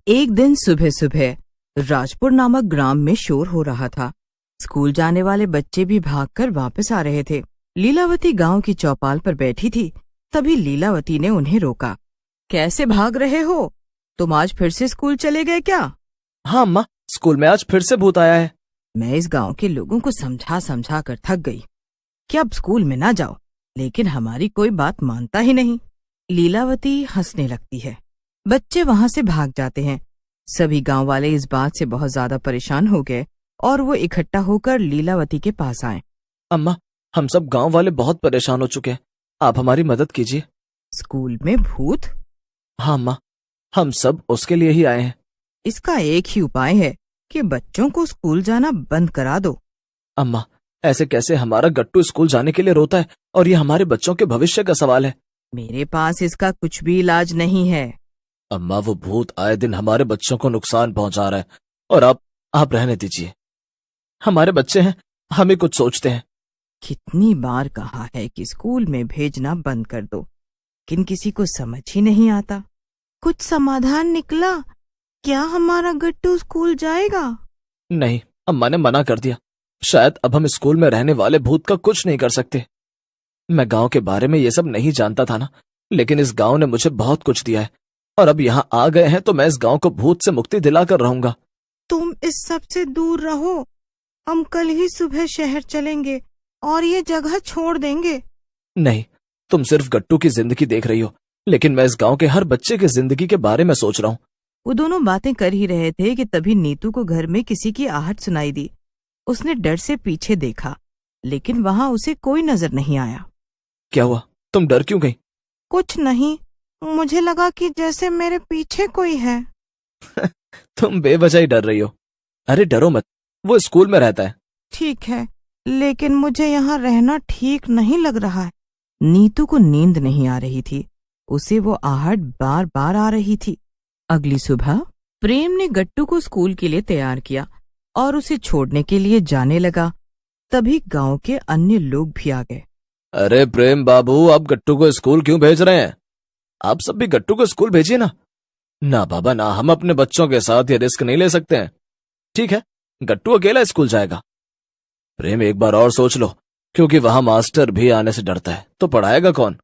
एक दिन सुबह सुबह राजपुर नामक ग्राम में शोर हो रहा था। स्कूल जाने वाले बच्चे भी भागकर वापस आ रहे थे। लीलावती गांव की चौपाल पर बैठी थी। तभी लीलावती ने उन्हें रोका। कैसे भाग रहे हो? तुम आज फिर से स्कूल चले गए क्या? हाँ अम्मा, स्कूल में आज फिर से भूत आया है। मैं इस गांव के लोगों को समझा समझा कर थक गई कि अब स्कूल में ना जाओ, लेकिन हमारी कोई बात मानता ही नहीं। लीलावती हंसने लगती है। बच्चे वहां से भाग जाते हैं। सभी गांव वाले इस बात से बहुत ज्यादा परेशान हो गए और वो इकट्ठा होकर लीलावती के पास आए। अम्मा, हम सब गांव वाले बहुत परेशान हो चुके हैं, आप हमारी मदद कीजिए। स्कूल में भूत? हाँ अम्मा, हम सब उसके लिए ही आए हैं। इसका एक ही उपाय है कि बच्चों को स्कूल जाना बंद करा दो। अम्मा, ऐसे कैसे? हमारा गट्टू स्कूल जाने के लिए रोता है और ये हमारे बच्चों के भविष्य का सवाल है। मेरे पास इसका कुछ भी इलाज नहीं है। अम्मा, वो भूत आए दिन हमारे बच्चों को नुकसान पहुंचा रहा है और आप रहने दीजिए। हमारे बच्चे हैं, हम ही कुछ सोचते हैं। कितनी बार कहा है कि स्कूल में भेजना बंद कर दो, लेकिन किसी को समझ ही नहीं आता। कुछ समाधान निकला क्या? हमारा गट्टू स्कूल जाएगा? नहीं, अम्मा ने मना कर दिया। शायद अब हम स्कूल में रहने वाले भूत का कुछ नहीं कर सकते। मैं गांव के बारे में ये सब नहीं जानता था ना, लेकिन इस गांव ने मुझे बहुत कुछ दिया है और अब यहाँ आ गए हैं तो मैं इस गांव को भूत से मुक्ति दिलाकर रहूंगा। तुम इस सब से दूर रहो। हम कल ही सुबह शहर चलेंगे और ये जगह छोड़ देंगे। नहीं, तुम सिर्फ गट्टू की जिंदगी देख रही हो, लेकिन मैं इस गांव के हर बच्चे की जिंदगी के बारे में सोच रहा हूँ। वो दोनों बातें कर ही रहे थे कि तभी नीतू को घर में किसी की आहट सुनाई दी। उसने डर से पीछे देखा, लेकिन वहां उसे कोई नजर नहीं आया। क्या हुआ? तुम डर क्यों गई? कुछ नहीं, मुझे लगा कि जैसे मेरे पीछे कोई है। तुम बेवजह ही डर रही हो। अरे डरो मत, वो स्कूल में रहता है। ठीक है, लेकिन मुझे यहाँ रहना ठीक नहीं लग रहा है। नीतू को नींद नहीं आ रही थी। उसे वो आहट बार बार आ रही थी। अगली सुबह प्रेम ने गट्टू को स्कूल के लिए तैयार किया और उसे छोड़ने के लिए जाने लगा। तभी गांव के अन्य लोग भी आ गए। अरे प्रेम बाबू, आप गट्टू को स्कूल क्यों भेज रहे हैं? आप सब भी गट्टू को स्कूल भेजिए ना। ना बाबा ना, हम अपने बच्चों के साथ ये रिस्क नहीं ले सकते हैं। ठीक है, गट्टू अकेला स्कूल जाएगा। प्रेम, एक बार और सोच लो, क्योंकि वहां मास्टर भी आने से डरता है, तो पढ़ाएगा कौन?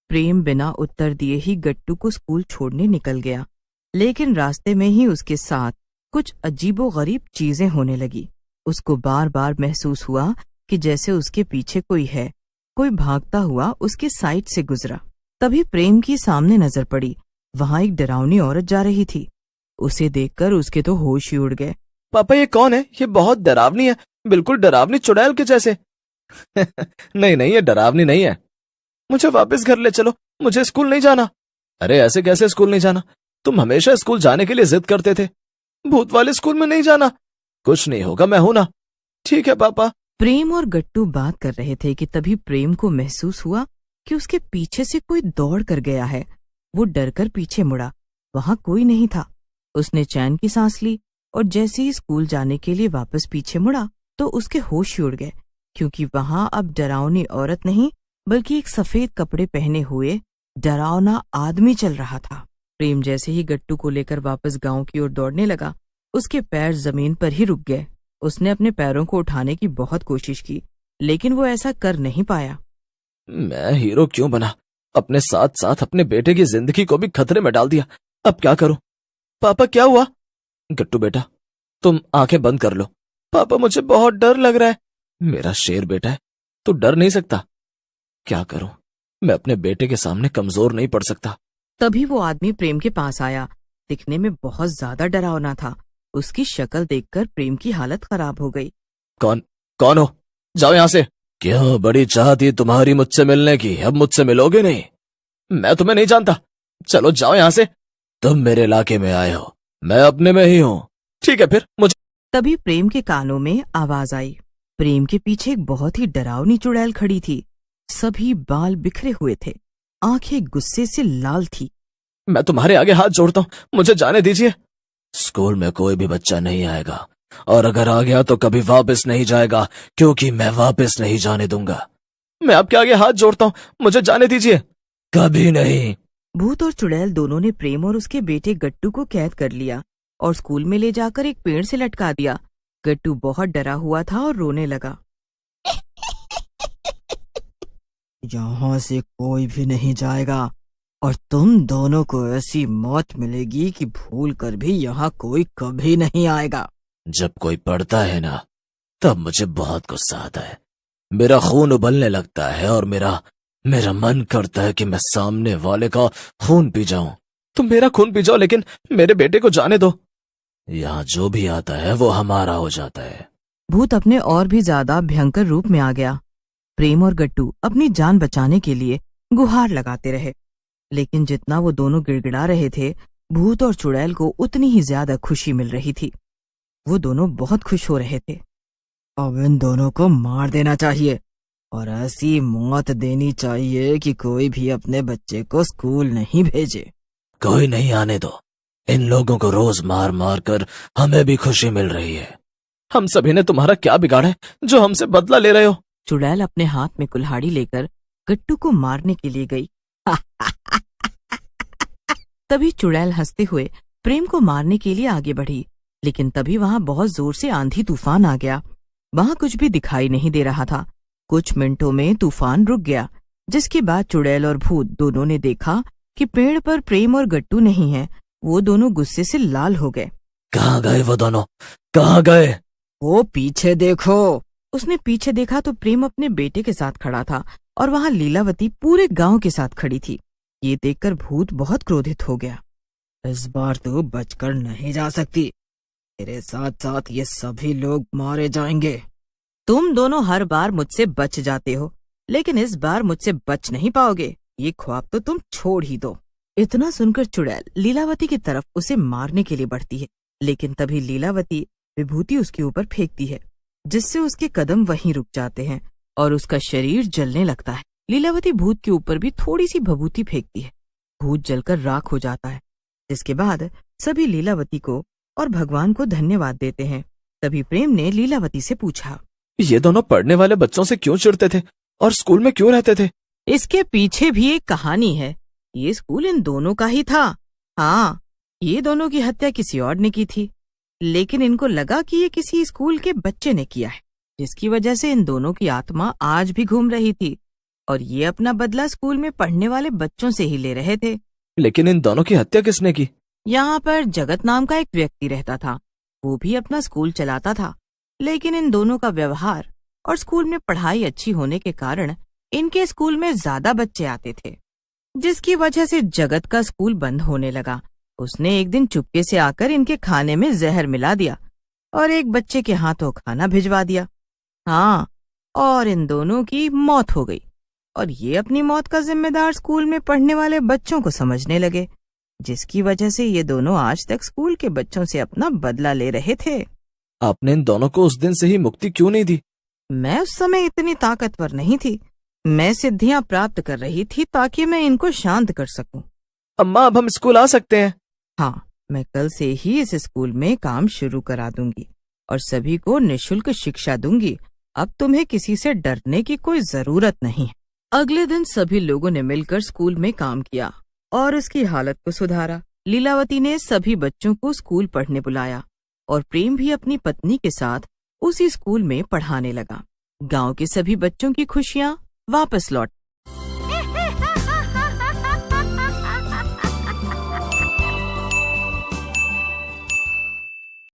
प्रेम बिना उत्तर दिए ही गट्टू को स्कूल छोड़ने निकल गया, लेकिन रास्ते में ही उसके साथ कुछ अजीबोगरीब चीजें होने लगी। उसको बार बार महसूस हुआ कि जैसे उसके पीछे कोई है। कोई भागता हुआ उसके साइड से गुजरा। तभी प्रेम की सामने नजर पड़ी। वहां एक डरावनी औरत जा रही थी। उसे देखकर उसके तो होश ही उड़ गए। पापा, ये कौन है? ये बहुत डरावनी है, बिल्कुल डरावनी चुड़ैल के जैसे। नहीं नहीं, ये डरावनी नहीं है। मुझे वापस घर ले चलो, मुझे स्कूल नहीं जाना। अरे ऐसे कैसे स्कूल नहीं जाना? तुम हमेशा स्कूल जाने के लिए जिद करते थे। भूत वाले स्कूल में नहीं जाना। कुछ नहीं होगा, मैं हूं ना। ठीक है पापा। प्रेम और गट्टू बात कर रहे थे कि तभी प्रेम को महसूस हुआ कि उसके पीछे से कोई दौड़ कर गया है। वो डरकर पीछे मुड़ा। वहां कोई नहीं था। उसने चैन की सांस ली और जैसे ही स्कूल जाने के लिए वापस पीछे मुड़ा तो उसके होश ही उड़ गए, क्योंकि वहां अब डरावनी औरत नहीं बल्कि एक सफेद कपड़े पहने हुए डरावना आदमी चल रहा था। प्रेम जैसे ही गट्टू को लेकर वापस गांव की ओर दौड़ने लगा, उसके पैर जमीन पर ही रुक गए। उसने अपने पैरों को उठाने की बहुत कोशिश की, लेकिन वो ऐसा कर नहीं पाया। मैं हीरो क्यों बना? अपने साथ साथ अपने बेटे की जिंदगी को भी खतरे में डाल दिया। अब क्या करूं? पापा, क्या हुआ? गट्टू बेटा, तुम आंखें बंद कर लो। पापा, मुझे बहुत डर लग रहा है। मेरा शेर बेटा है, तू डर नहीं सकता। क्या करूं? मैं अपने बेटे के सामने कमजोर नहीं पड़ सकता। तभी वो आदमी प्रेम के पास आया। दिखने में बहुत ज्यादा डरावना था। उसकी शक्ल देखकर प्रेम की हालत खराब हो गई। कौन हो? जाओ यहां से। क्यों? बड़ी चाह थी तुम्हारी मुझसे मिलने की, अब मुझसे मिलोगे नहीं? मैं तुम्हें नहीं जानता, चलो जाओ यहां से। तुम मेरे इलाके में आए हो, मैं अपने में ही हूँ। ठीक है फिर, मुझे। तभी प्रेम के कानों में आवाज आई। प्रेम के पीछे एक बहुत ही डरावनी चुड़ैल खड़ी थी। सभी बाल बिखरे हुए थे, आंखें गुस्से से लाल थी। मैं तुम्हारे आगे हाथ जोड़ता हूँ, मुझे जाने दीजिए। स्कूल में कोई भी बच्चा नहीं आएगा, और अगर आ गया तो कभी वापस नहीं जाएगा, क्योंकि मैं वापस नहीं जाने दूंगा। मैं आपके आगे हाथ जोड़ता हूँ, मुझे जाने दीजिए। कभी नहीं। भूत और चुड़ैल दोनों ने प्रेम और उसके बेटे गट्टू को कैद कर लिया। और स्कूल में ले जाकर एक पेड़ से लटका दिया। गट्टू बहुत डरा हुआ था और रोने लगा। यहाँ से कोई भी नहीं जाएगा और तुम दोनों को ऐसी मौत मिलेगी कि भूल कर भी यहाँ कोई कभी नहीं आएगा। जब कोई पढ़ता है ना, तब मुझे बहुत गुस्सा आता है। मेरा खून उबलने लगता है और मेरा मन करता है कि मैं सामने वाले का खून पी जाऊं। तुम मेरा खून पी जाओ, लेकिन मेरे बेटे को जाने दो। यहाँ जो भी आता है वो हमारा हो जाता है। भूत अपने और भी ज्यादा भयंकर रूप में आ गया। प्रेम और गट्टू अपनी जान बचाने के लिए गुहार लगाते रहे, लेकिन जितना वो दोनों गिड़गिड़ा रहे थे, भूत और चुड़ैल को उतनी ही ज्यादा खुशी मिल रही थी। वो दोनों बहुत खुश हो रहे थे। अब इन दोनों को मार देना चाहिए और ऐसी मौत देनी चाहिए कि कोई भी अपने बच्चे को स्कूल नहीं भेजे। कोई नहीं आने दो। इन लोगों को रोज मार मार कर हमें भी खुशी मिल रही है। हम सभी ने तुम्हारा क्या बिगाड़ा है जो हमसे बदला ले रहे हो? चुड़ैल अपने हाथ में कुल्हाड़ी लेकर गट्टू को मारने के लिए गई। तभी चुड़ैल हंसते हुए प्रेम को मारने के लिए आगे बढ़ी, लेकिन तभी वहां बहुत जोर से आंधी तूफान आ गया। वहां कुछ भी दिखाई नहीं दे रहा था। कुछ मिनटों में तूफान रुक गया, जिसके बाद चुड़ैल और भूत दोनों ने देखा कि पेड़ पर प्रेम और गट्टू नहीं है। वो दोनों गुस्से से लाल हो गए। कहाँ गए वो दोनों? कहाँ गए? वो पीछे देखो। उसने पीछे देखा तो प्रेम अपने बेटे के साथ खड़ा था और वहां लीलावती पूरे गांव के साथ खड़ी थी। ये देखकर भूत बहुत क्रोधित हो गया। इस बार तू बचकर नहीं जा सकती। तेरे साथ साथ ये सभी लोग मारे जाएंगे। तुम दोनों हर बार मुझसे बच जाते हो, लेकिन इस बार मुझसे बच नहीं पाओगे। ये ख्वाब तो तुम छोड़ ही दो। इतना सुनकर चुड़ैल लीलावती की तरफ उसे मारने के लिए बढ़ती है, लेकिन तभी लीलावती विभूति उसके ऊपर फेंकती है, जिससे उसके कदम वहीं रुक जाते हैं और उसका शरीर जलने लगता है। लीलावती भूत के ऊपर भी थोड़ी सी विभूति फेंकती है। भूत जलकर राख हो जाता है, जिसके बाद सभी लीलावती को और भगवान को धन्यवाद देते हैं। तभी प्रेम ने लीलावती से पूछा, ये दोनों पढ़ने वाले बच्चों से क्यों चिढ़ते थे और स्कूल में क्यों रहते थे? इसके पीछे भी एक कहानी है। ये स्कूल इन दोनों का ही था। हाँ, ये दोनों की हत्या किसी और ने की थी, लेकिन इनको लगा कि ये किसी स्कूल के बच्चे ने किया है, जिसकी वजह से इन दोनों की आत्मा आज भी घूम रही थी और ये अपना बदला स्कूल में पढ़ने वाले बच्चों से ही ले रहे थे। लेकिन इन दोनों की हत्या किसने की? यहाँ पर जगत नाम का एक व्यक्ति रहता था। वो भी अपना स्कूल चलाता था, लेकिन इन दोनों का व्यवहार और स्कूल में पढ़ाई अच्छी होने के कारण इनके स्कूल में ज्यादा बच्चे आते थे, जिसकी वजह से जगत का स्कूल बंद होने लगा। उसने एक दिन चुपके से आकर इनके खाने में जहर मिला दिया और एक बच्चे के हाथों खाना भिजवा दिया। हाँ, और इन दोनों की मौत हो गई और ये अपनी मौत का जिम्मेदार स्कूल में पढ़ने वाले बच्चों को समझने लगे, जिसकी वजह से ये दोनों आज तक स्कूल के बच्चों से अपना बदला ले रहे थे। आपने इन दोनों को उस दिन से ही मुक्ति क्यों नहीं दी? मैं उस समय इतनी ताकतवर नहीं थी। मैं सिद्धियां प्राप्त कर रही थी ताकि मैं इनको शांत कर सकूं। अम्मा, अब हम स्कूल आ सकते हैं? हाँ, मैं कल से ही इस स्कूल में काम शुरू करा दूंगी और सभी को निःशुल्क शिक्षा दूंगी। अब तुम्हें किसी से डरने की कोई जरूरत नहीं है। अगले दिन सभी लोगों ने मिलकर स्कूल में काम किया और उसकी हालत को सुधारा। लीलावती ने सभी बच्चों को स्कूल पढ़ने बुलाया और प्रेम भी अपनी पत्नी के साथ उसी स्कूल में पढ़ाने लगा। गांव के सभी बच्चों की खुशियां वापस लौट